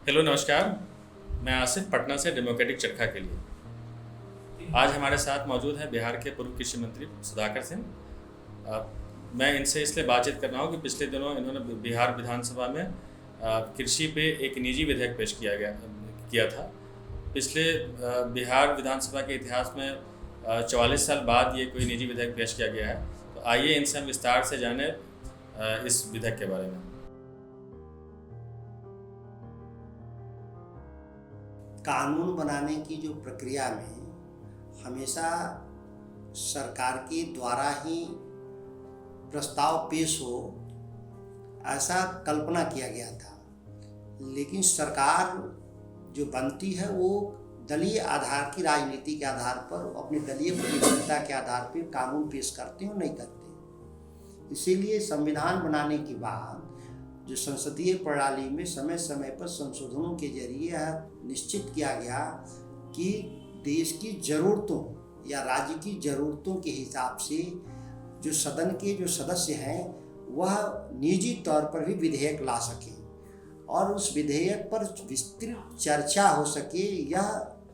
Hello नमस्कार। मैं आसिफ पटना से डेमोक्रेटिक चरखा के लिए। आज हमारे साथ मौजूद हैं बिहार के पूर्व कृषि मंत्री सुधाकर सिंह। अ, मैं इनसे इसलिए बातचीत कर रहा हूँ कि पिछले दिनों इन्होंने बिहार विधानसभा में कृषि पे एक निजी विधेयक पेश किया था। पिछले बिहार विधानसभा के इतिहास में 44 साल बाद ये कोई निजी विधेयक पेश किया गया है। तो आइए इनसे हम विस्तार से जाने इस विधेयक के बारे में। कानून बनाने की जो प्रक्रिया में हमेशा सरकार के द्वारा ही प्रस्ताव पेश हो, ऐसा कल्पना किया गया था। लेकिन सरकार जो बनती है वो दलीय आधार की राजनीति के आधार पर, अपनी दलीय प्रतिबद्धता के आधार पर कानून पेश करते हैं और नहीं करते। इसीलिए संविधान बनाने के बाद जो संसदीय प्रणाली में समय समय पर संशोधनों के जरिए यह निश्चित किया गया कि देश की ज़रूरतों या राज्य की ज़रूरतों के हिसाब से जो सदन के जो सदस्य हैं वह निजी तौर पर भी विधेयक ला सकें और उस विधेयक पर विस्तृत चर्चा हो सके, यह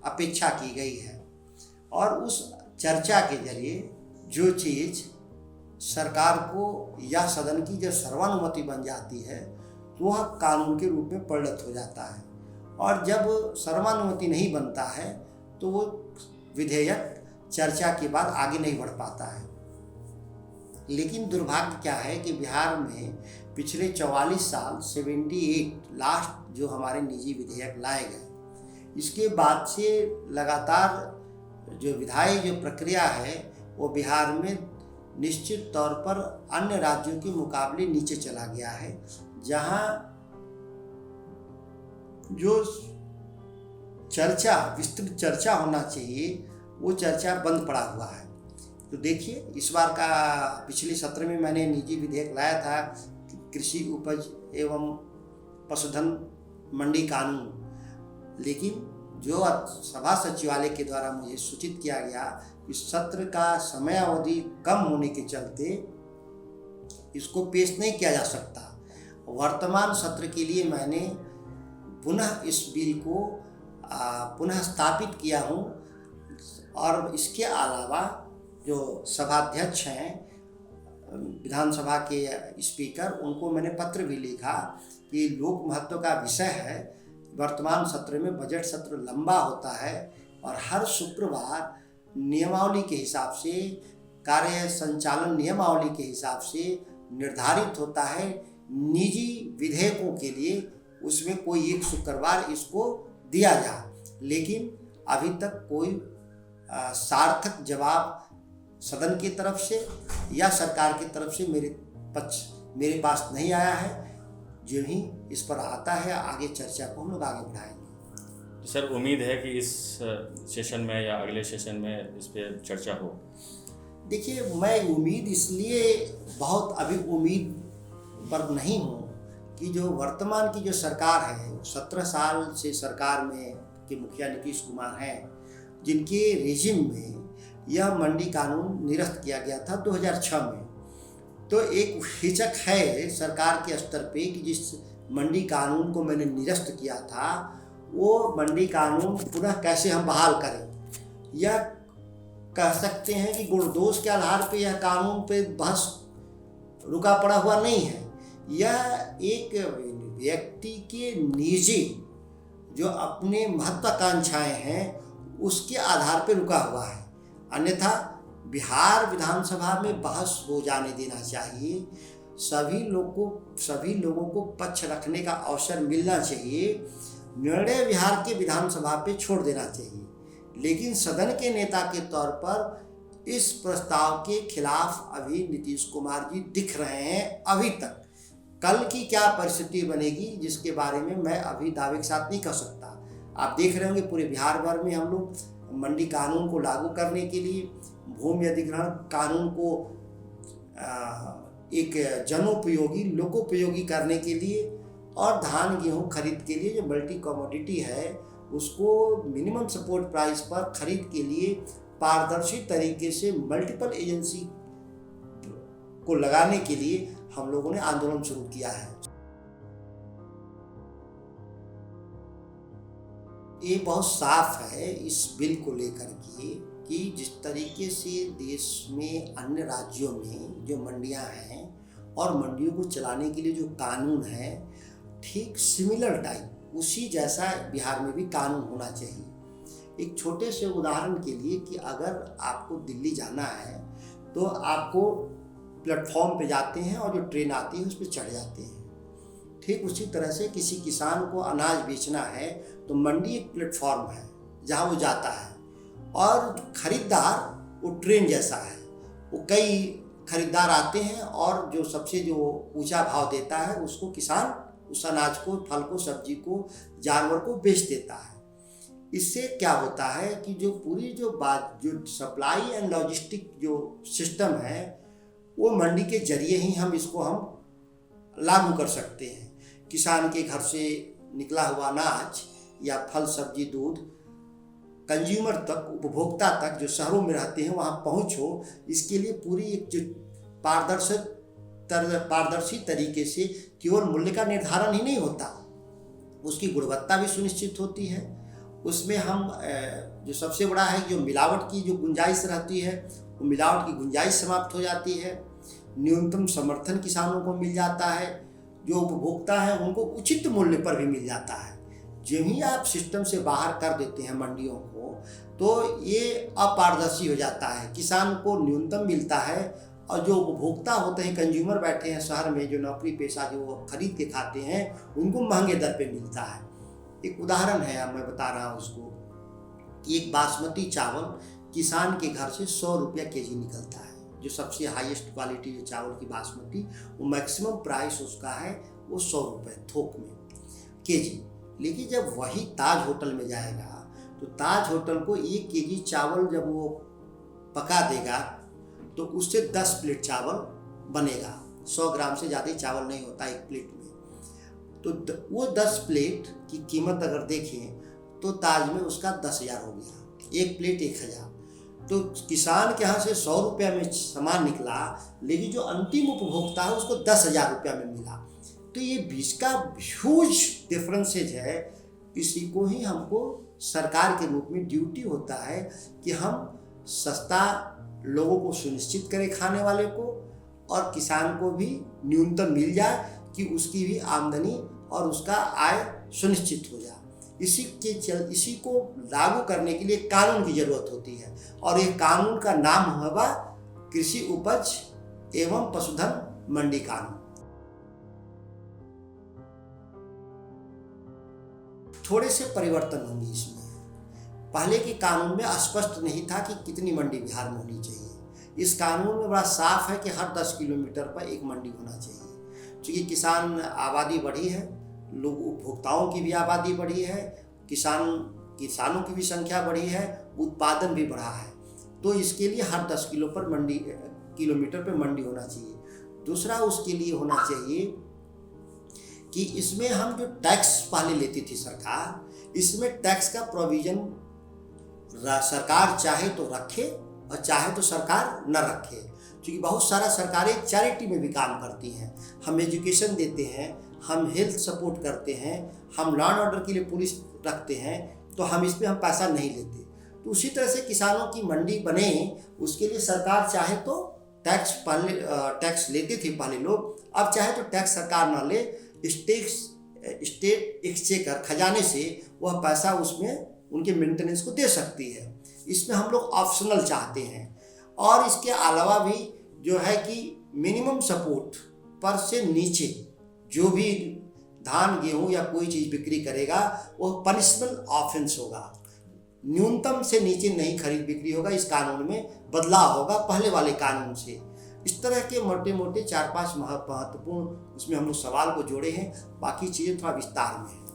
अपेक्षा की गई है। और उस चर्चा के जरिए जो चीज़ सरकार को या सदन की जब सर्वानुमति बन जाती है तो वह कानून के रूप में परिणत हो जाता है, और जब सर्वानुमति नहीं बनता है तो वो विधेयक चर्चा के बाद आगे नहीं बढ़ पाता है। लेकिन दुर्भाग्य क्या है कि बिहार में पिछले 44 साल 78 लास्ट जो हमारे निजी विधेयक लाए गए, इसके बाद से लगातार जो विधायी जो प्रक्रिया है वो बिहार में निश्चित तौर पर अन्य राज्यों के मुकाबले नीचे चला गया है, जहां जो विस्तृत चर्चा होना चाहिए वो चर्चा बंद पड़ा हुआ है। तो देखिए, इस बार का पिछले सत्र में मैंने निजी विधेयक लाया था, कृषि उपज एवं पशुधन मंडी कानून, लेकिन जो सभा सचिवालय के द्वारा मुझे सूचित किया गया कि सत्र का समयावधि कम होने के चलते इसको पेश नहीं किया जा सकता। वर्तमान सत्र के लिए मैंने पुनः इस बिल को पुनः स्थापित किया हूँ, और इसके अलावा जो सभाध्यक्ष हैं विधानसभा के स्पीकर, उनको मैंने पत्र भी लिखा कि लोक महत्व का विषय है। वर्तमान सत्र में बजट सत्र लंबा होता है और हर शुक्रवार नियमावली के हिसाब से, कार्य संचालन नियमावली के हिसाब से निर्धारित होता है निजी विधेयकों के लिए, उसमें कोई एक शुक्रवार इसको दिया जाए। लेकिन अभी तक कोई सार्थक जवाब सदन की तरफ से या सरकार की तरफ से मेरे पास नहीं आया है। जो ही इस पर आता है आगे चर्चा को हम लोग आगे बढ़ाएंगे। तो सर, उम्मीद है कि इस सेशन में या अगले सेशन में इस पर चर्चा हो। देखिए, मैं उम्मीद इसलिए बहुत अभी उम्मीद पर नहीं हूँ कि जो वर्तमान की जो सरकार है, 17 साल से सरकार में के मुखिया नीतीश कुमार हैं, जिनके रेजिम में यह मंडी कानून निरस्त किया गया था 2006 में। तो एक हिचक है सरकार के स्तर पे कि जिस मंडी कानून को मैंने निरस्त किया था वो मंडी कानून पुनः कैसे हम बहाल करें। यह कह सकते हैं कि गुणदोष के आधार पे यह कानून पे बहस रुका पड़ा हुआ नहीं है। यह एक व्यक्ति के निजी जो अपने महत्वाकांक्षाएं हैं उसके आधार पे रुका हुआ है। अन्यथा बिहार विधानसभा में बहस हो जाने देना चाहिए। सभी लोगों को पक्ष रखने का अवसर मिलना चाहिए। निर्णय बिहार के विधानसभा पे छोड़ देना चाहिए। लेकिन सदन के नेता के तौर पर इस प्रस्ताव के खिलाफ अभी नीतीश कुमार जी दिख रहे हैं। अभी तक कल की क्या परिस्थिति बनेगी जिसके बारे में मैं अभी दावे के साथ नहीं कह सकता। आप देख रहे होंगे पूरे बिहार भर में हम लोग मंडी कानून को लागू करने के लिए, भूमि अधिग्रहण कानून को एक जनोपयोगी लोकोपयोगी करने के लिए, और धान गेहूं खरीद के लिए जो मल्टी कमोडिटी है उसको मिनिमम सपोर्ट प्राइस पर खरीद के लिए पारदर्शी तरीके से मल्टीपल एजेंसी को लगाने के लिए हम लोगों ने आंदोलन शुरू किया है। ये बहुत साफ है इस बिल को लेकर के कि जिस तरीके से देश में अन्य राज्यों में जो मंडियां हैं और मंडियों को चलाने के लिए जो कानून है, ठीक सिमिलर टाइप उसी जैसा बिहार में भी कानून होना चाहिए। एक छोटे से उदाहरण के लिए कि अगर आपको दिल्ली जाना है तो आपको प्लेटफॉर्म पे जाते हैं और जो ट्रेन आती है उस पर चढ़ जाते हैं। ठीक उसी तरह से किसी किसान को अनाज बेचना है तो मंडी एक प्लेटफॉर्म है जहाँ वो जाता है, और खरीदार वो ट्रेन जैसा है। वो कई खरीदार आते हैं और जो सबसे जो ऊंचा भाव देता है उसको किसान उस अनाज को, फल को, सब्जी को, जानवर को बेच देता है। इससे क्या होता है कि जो पूरी जो सप्लाई एंड लॉजिस्टिक जो सिस्टम है वो मंडी के जरिए ही हम इसको लागू कर सकते हैं। किसान के घर से निकला हुआ अनाज या फल, सब्जी, दूध कंज्यूमर तक, उपभोक्ता तक जो शहरों में रहते हैं वहाँ पहुँचो, इसके लिए पूरी एक जो पारदर्शी तरीके से केवल मूल्य का निर्धारण ही नहीं होता, उसकी गुणवत्ता भी सुनिश्चित होती है। उसमें हम जो सबसे बड़ा है जो मिलावट की जो गुंजाइश रहती है वो मिलावट की गुंजाइश समाप्त हो जाती है। न्यूनतम समर्थन किसानों को मिल जाता है, जो उपभोक्ता हैं उनको उचित मूल्य पर भी मिल जाता है। जब ही आप सिस्टम से बाहर कर देते हैं मंडियों को तो ये अपारदर्शी हो जाता है। किसान को न्यूनतम मिलता है और जो उपभोक्ता होते हैं, कंज्यूमर बैठे हैं शहर में, जो नौकरी पेशा जो खरीद के खाते हैं, उनको महंगे दर पे मिलता है। एक उदाहरण है, अब मैं बता रहा हूँ उसको, कि एक बासमती चावल किसान के घर से 100 रुपया केजी निकलता है। जो सबसे हाईएस्ट क्वालिटी जो चावल की बासमती, वो मैक्सिमम प्राइस उसका है वो 100 रुपये थोक में केजी। लेकिन जब वही ताज होटल में जाएगा तो ताज होटल को 1 केजी चावल जब वो पका देगा तो उससे 10 प्लेट चावल बनेगा। 100 ग्राम से ज़्यादा चावल नहीं होता एक प्लेट में। तो वो 10 प्लेट की कीमत अगर देखें तो ताज में उसका 10,000 हो गया, एक प्लेट 1,000। तो किसान के यहाँ से 100 रुपया में सामान निकला, लेकिन जो अंतिम उपभोक्ता है उसको 10,000 रुपया में मिला। तो ये बीच का ह्यूज डिफरेंसेज है। इसी को ही हमको सरकार के रूप में ड्यूटी होता है कि हम सस्ता लोगों को सुनिश्चित करें खाने वाले को, और किसान को भी न्यूनतम मिल जाए कि उसकी भी आमदनी और उसका आय सुनिश्चित हो जाए। इसी को लागू करने के लिए कानून की जरूरत होती है, और ये कानून का नाम होगा कृषि उपज एवं पशुधन मंडी कानून। थोड़े से परिवर्तन होंगे इसमें। पहले के कानून में स्पष्ट नहीं था कि कितनी मंडी बिहार में होनी चाहिए। इस कानून में बड़ा साफ है कि हर 10 किलोमीटर पर एक मंडी होना चाहिए। क्योंकि किसान आबादी बढ़ी है, लोग उपभोक्ताओं की भी आबादी बढ़ी है, किसानों की भी संख्या बढ़ी है, उत्पादन भी बढ़ा है। तो इसके लिए हर 10 किलोमीटर पर मंडी होना चाहिए। दूसरा उसके लिए होना चाहिए कि इसमें हम जो टैक्स पहले लेती थी सरकार, इसमें टैक्स का प्रोविजन सरकार चाहे तो रखे और चाहे तो सरकार न रखे। क्योंकि बहुत सारा सरकारें चैरिटी में भी काम करती हैं। हम एजुकेशन देते हैं, हम हेल्थ सपोर्ट करते हैं, हम लॉ एंड ऑर्डर के लिए पुलिस रखते हैं, तो हम इस पर हम पैसा नहीं लेते। तो उसी तरह से किसानों की मंडी बने, उसके लिए सरकार चाहे तो टैक्स लेते थे पहले लोग, अब चाहे तो टैक्स सरकार ना ले, स्टेट एक्सचेकर खजाने से वह पैसा उसमें उनके मेंटेनेंस को दे सकती है। इसमें हम लोग ऑप्शनल चाहते हैं। और इसके अलावा भी जो है कि मिनिमम सपोर्ट पर से नीचे जो भी धान, गेहूं या कोई चीज़ बिक्री करेगा वो पनिशबल ऑफेंस होगा। न्यूनतम से नीचे नहीं खरीद बिक्री होगा। इस कानून में बदलाव होगा पहले वाले कानून से। इस तरह के मोटे मोटे 4-5 महत्वपूर्ण उसमें हम लोग सवाल को जोड़े हैं। बाकी चीज़ें थोड़ा विस्तार में है।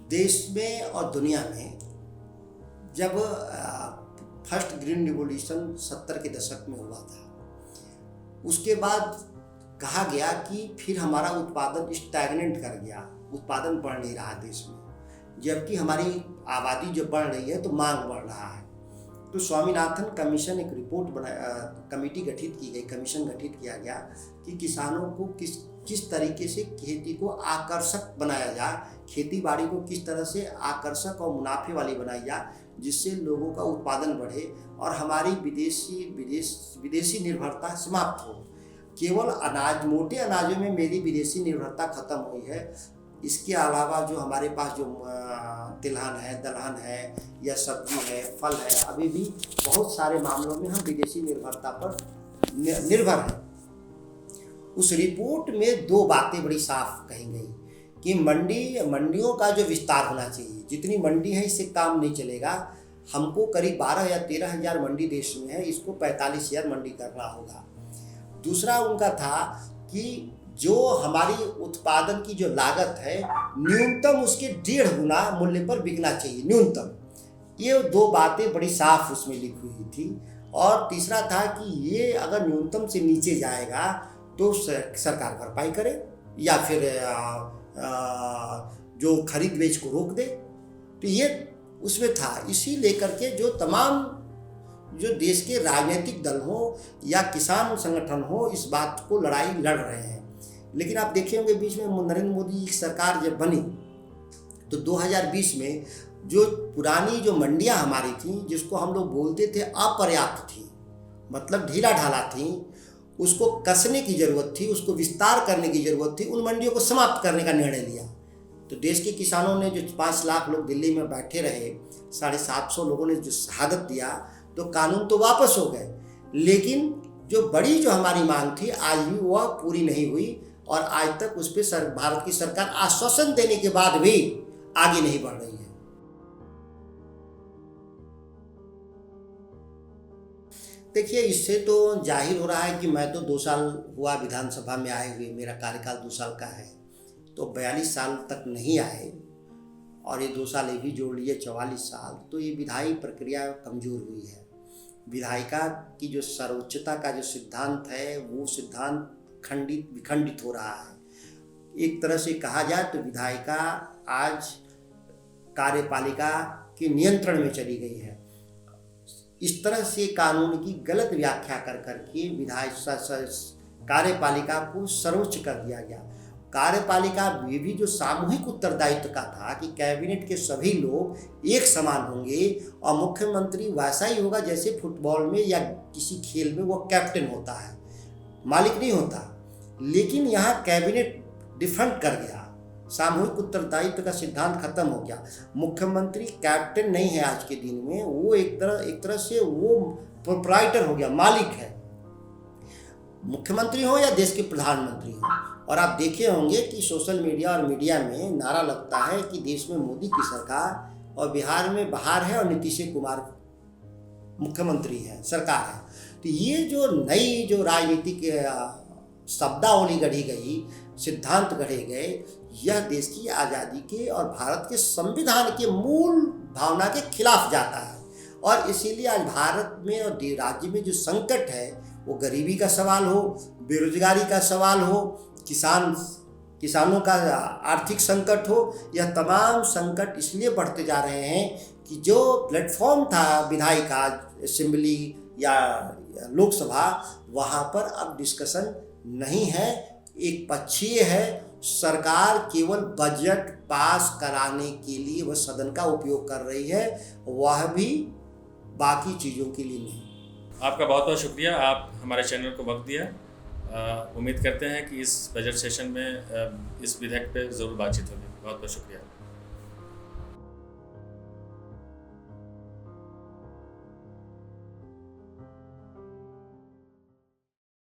देश में और दुनिया में जब फर्स्ट ग्रीन रिवॉल्यूशन 70 के दशक में हुआ था, उसके बाद कहा गया कि फिर हमारा उत्पादन स्टैग्नेंट कर गया, उत्पादन बढ़ नहीं रहा देश में, जबकि हमारी आबादी जो बढ़ रही है तो मांग बढ़ रहा है। तो स्वामीनाथन कमीशन एक रिपोर्ट कमेटी गठित की गई, कमीशन गठित किया गया कि किसानों को किस तरीके से खेती को आकर्षक बनाया जाए, खेती बाड़ी को किस तरह से आकर्षक और मुनाफे वाली बनाई जाए, जिससे लोगों का उत्पादन बढ़े और हमारी विदेशी निर्भरता समाप्त हो। केवल अनाज, मोटे अनाजों में मेरी विदेशी निर्भरता खत्म हुई है। इसके अलावा जो हमारे पास जो तिलहन है, दलहन है या सब्जी है, फल है, अभी भी बहुत सारे मामलों में हम विदेशी निर्भरता पर निर्भर हैं। उस रिपोर्ट में 2 बातें बड़ी साफ कही गई कि मंडियों का जो विस्तार होना चाहिए। जितनी मंडी है इससे काम नहीं चलेगा, हमको करीब 12 या 13 हज़ार मंडी देश में है, इसको 45,000 मंडी करना होगा। दूसरा उनका था कि जो हमारी उत्पादन की जो लागत है न्यूनतम उसके 1.5 गुना मूल्य पर बिकना चाहिए, न्यूनतम। ये 2 बातें बड़ी साफ उसमें लिखी हुई थी। और तीसरा था कि ये अगर न्यूनतम से नीचे जाएगा तो सरकार भरपाई करे या फिर जो खरीद बेच को रोक दे। तो ये उसमें था। इसी लेकर के जो तमाम जो देश के राजनीतिक दल हो या किसान संगठन हो इस बात को लड़ाई लड़ रहे हैं। लेकिन आप देखे होंगे बीच में नरेंद्र मोदी की सरकार जब बनी तो 2020 में जो पुरानी जो मंडियां हमारी थी, जिसको हम लोग बोलते थे अपर्याप्त थी, मतलब ढीला ढाला थी, उसको कसने की ज़रूरत थी, उसको विस्तार करने की ज़रूरत थी, उन मंडियों को समाप्त करने का निर्णय लिया। तो देश के किसानों ने जो 5 लाख लोग दिल्ली में बैठे रहे, 750 लोगों ने जो शहादत दिया, तो कानून तो वापस हो गए। लेकिन जो बड़ी जो हमारी मांग थी आज भी वह पूरी नहीं हुई और आज तक उस पर भारत की सरकार आश्वासन देने के बाद भी आगे नहीं बढ़ रही है। देखिए, इससे तो जाहिर हो रहा है कि मैं तो 2 साल हुआ विधानसभा में आए हुए, मेरा कार्यकाल 2 साल का है, तो 42 साल तक नहीं आए और ये 2 साल ये भी जोड़ लिए 44 साल, तो ये विधायी प्रक्रिया कमज़ोर हुई है। विधायिका की जो सर्वोच्चता का जो सिद्धांत है वो सिद्धांत विखंडित हो रहा है। एक तरह से कहा जाए तो विधायिका आज कार्यपालिका के नियंत्रण में चली गई है। इस तरह से कानून की गलत व्याख्या कर करके कार्यपालिका को सर्वोच्च कर दिया गया। कार्यपालिका में भी जो सामूहिक उत्तरदायित्व का था कि कैबिनेट के सभी लोग एक समान होंगे और मुख्यमंत्री वैसा ही होगा जैसे फुटबॉल में या किसी खेल में वो कैप्टन होता है, मालिक नहीं होता। लेकिन यहाँ कैबिनेट डिफरेंट कर गया, सामूहिक उत्तरदायित्व का सिद्धांत खत्म हो गया। मुख्यमंत्री कैप्टन नहीं है आज के दिन में, वो एक तरह से वो प्रोप्राइटर हो गया, मालिक है। मुख्यमंत्री हो या देश के प्रधानमंत्री हो। और आप देखे होंगे कि सोशल मीडिया और मीडिया में नारा लगता है कि देश में मोदी की सरकार और बिहार में बहार है और नीतीश कुमार मुख्यमंत्री है, सरकार है। तो ये जो नई जो राजनीतिक शब्दावली गढ़ी गई, सिद्धांत गढ़े गए, यह देश की आज़ादी के और भारत के संविधान के मूल भावना के खिलाफ जाता है। और इसीलिए आज भारत में और राज्य में जो संकट है वो गरीबी का सवाल हो, बेरोजगारी का सवाल हो, किसानों का आर्थिक संकट हो, यह तमाम संकट इसलिए बढ़ते जा रहे हैं कि जो प्लेटफॉर्म था विधायिका असेंबली या लोकसभा, वहाँ पर अब डिस्कशन नहीं है, एक पक्षीय है। सरकार केवल बजट पास कराने के लिए वह सदन का उपयोग कर रही है, वह भी बाकी चीज़ों के लिए नहीं। आपका बहुत बहुत शुक्रिया, आप हमारे चैनल को वक्त दिया। उम्मीद करते हैं कि इस बजट सेशन में इस विधेयक पे ज़रूर बातचीत होगी। बहुत बहुत शुक्रिया।